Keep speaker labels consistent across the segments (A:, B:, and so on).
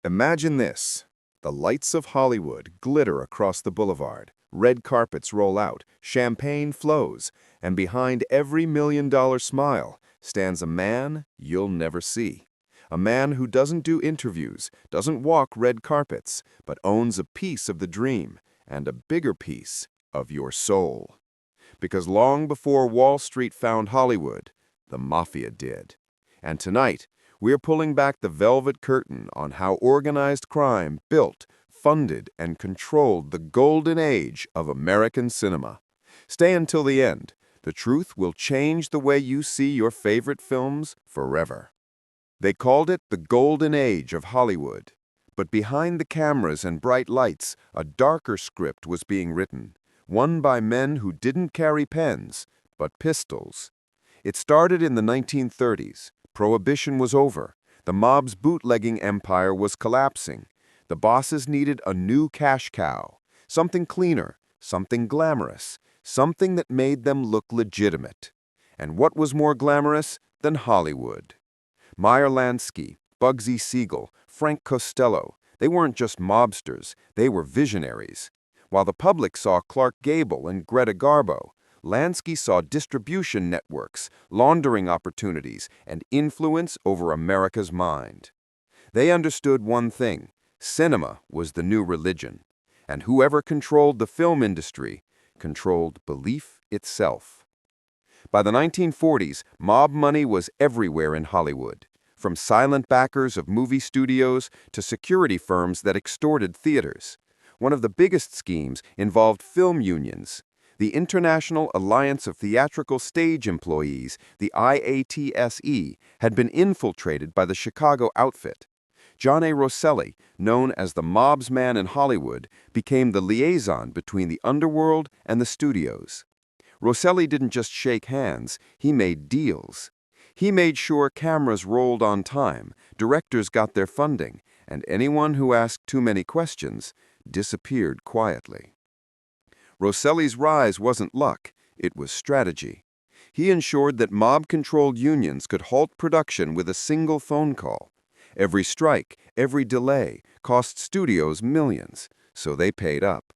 A: Imagine this. The lights of Hollywood glitter across the boulevard, red carpets roll out, champagne flows, and behind every million-dollar smile stands a man you'll never see. A man who doesn't do interviews, doesn't walk red carpets, but owns a piece of the dream and a bigger piece of your soul. Because long before Wall Street found Hollywood, the Mafia did. And tonight, we're pulling back the velvet curtain on how organized crime built, funded, and controlled the golden age of American cinema. Stay until the end. The truth will change the way you see your favorite films forever. They called it the golden age of Hollywood. But behind the cameras and bright lights, a darker script was being written, one by men who didn't carry pens, but pistols. It started in the 1930s. Prohibition was over. The mob's bootlegging empire was collapsing. The bosses needed a new cash cow, something cleaner, something glamorous, something that made them look legitimate. And what was more glamorous than Hollywood? Meyer Lansky, Bugsy Siegel, Frank Costello, they weren't just mobsters, they were visionaries. While the public saw Clark Gable and Greta Garbo, Lansky saw distribution networks, laundering opportunities, and influence over America's mind. They understood one thing: cinema was the new religion, and whoever controlled the film industry controlled belief itself. By the 1940s, mob money was everywhere in Hollywood, from silent backers of movie studios to security firms that extorted theaters. One of the biggest schemes involved film unions. The International Alliance of Theatrical Stage Employees, the IATSE, had been infiltrated by the Chicago outfit. Johnny Rosselli, known as the mob's man in Hollywood, became the liaison between the underworld and the studios. Rosselli didn't just shake hands, he made deals. He made sure cameras rolled on time, directors got their funding, and anyone who asked too many questions disappeared quietly. Rosselli's rise wasn't luck, it was strategy. He ensured that mob-controlled unions could halt production with a single phone call. Every strike, every delay, cost studios millions, so they paid up.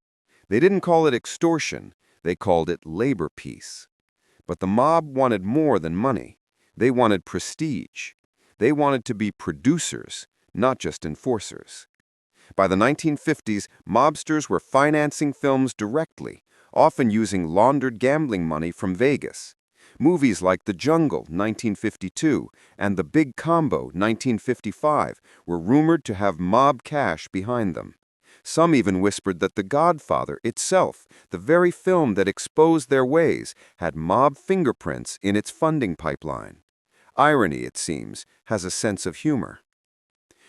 A: They didn't call it extortion, they called it labor peace. But the mob wanted more than money. They wanted prestige. They wanted to be producers, not just enforcers. By the 1950s, mobsters were financing films directly, often using laundered gambling money from Vegas. Movies like The Jungle, 1952, and The Big Combo, 1955, were rumored to have mob cash behind them. Some even whispered that The Godfather itself, the very film that exposed their ways, had mob fingerprints in its funding pipeline. Irony, it seems, has a sense of humor.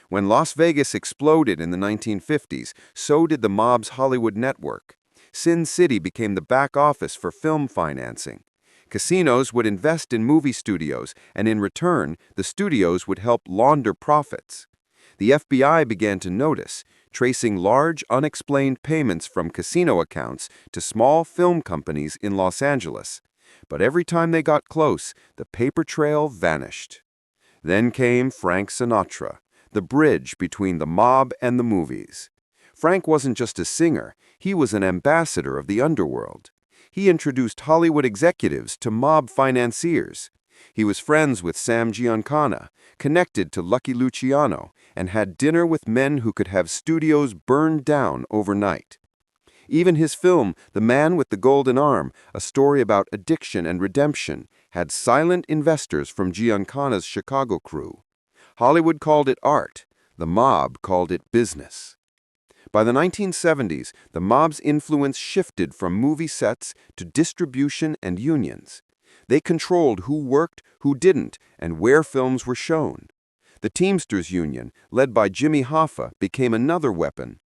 A: When Las Vegas exploded in the 1950s, so did the mob's Hollywood network. Sin City became the back office for film financing. Casinos would invest in movie studios, and in return, the studios would help launder profits. The FBI began to notice, tracing large, unexplained payments from casino accounts to small film companies in Los Angeles. But every time they got close, the paper trail vanished. Then came Frank Sinatra, the bridge between the mob and the movies. Frank wasn't just a singer, he was an ambassador of the underworld. He introduced Hollywood executives to mob financiers. He was friends with Sam Giancana, connected to Lucky Luciano, and had dinner with men who could have studios burned down overnight. Even his film, The Man with the Golden Arm, a story about addiction and redemption, had silent investors from Giancana's Chicago crew. Hollywood called it art, the mob called it business. By the 1970s, the mob's influence shifted from movie sets to distribution and unions. They controlled who worked, who didn't, and where films were shown. The Teamsters Union, led by Jimmy Hoffa, became another weapon.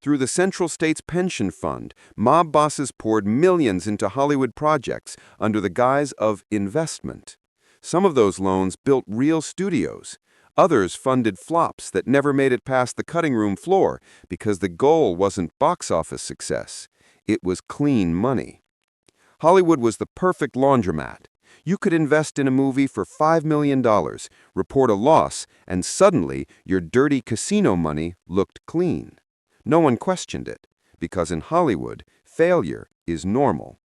A: Through the Central States Pension Fund, mob bosses poured millions into Hollywood projects under the guise of investment. Some of those loans built real studios. Others funded flops that never made it past the cutting room floor because the goal wasn't box office success. It was clean money. Hollywood was the perfect laundromat. You could invest in a movie for $5 million, report a loss, and suddenly your dirty casino money looked clean. No one questioned it, because in Hollywood, failure is normal.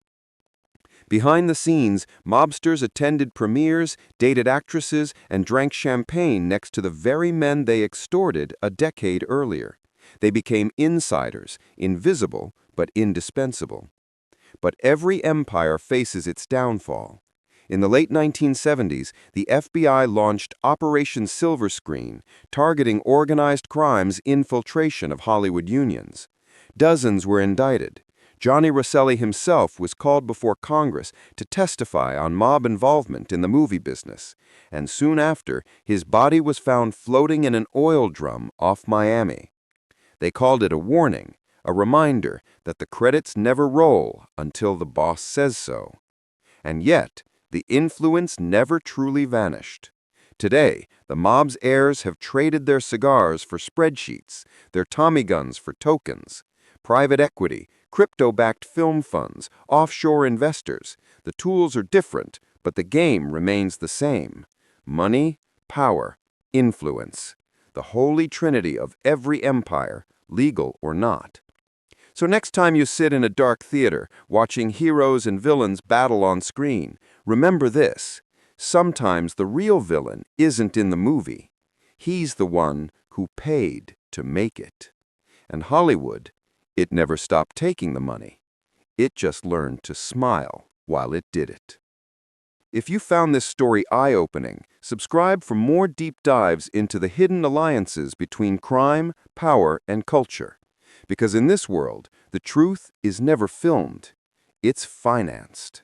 A: Behind the scenes, mobsters attended premieres, dated actresses, and drank champagne next to the very men they extorted a decade earlier. They became insiders, invisible but indispensable. But every empire faces its downfall. In the late 1970s, the FBI launched Operation Silver Screen, targeting organized crime's infiltration of Hollywood unions. Dozens were indicted. Johnny Rosselli himself was called before Congress to testify on mob involvement in the movie business, and soon after, his body was found floating in an oil drum off Miami. They called it a warning, a reminder that the credits never roll until the boss says so. And yet, the influence never truly vanished. Today, the mob's heirs have traded their cigars for spreadsheets, their Tommy guns for tokens. Private equity, crypto-backed film funds, offshore investors. The tools are different, but the game remains the same. Money, power, influence. The holy trinity of every empire, legal or not. So next time you sit in a dark theater, watching heroes and villains battle on screen, remember this: sometimes the real villain isn't in the movie. He's the one who paid to make it. And Hollywood, it never stopped taking the money. It just learned to smile while it did it. If you found this story eye-opening, subscribe for more deep dives into the hidden alliances between crime, power, and culture. Because in this world, the truth is never filmed, it's financed.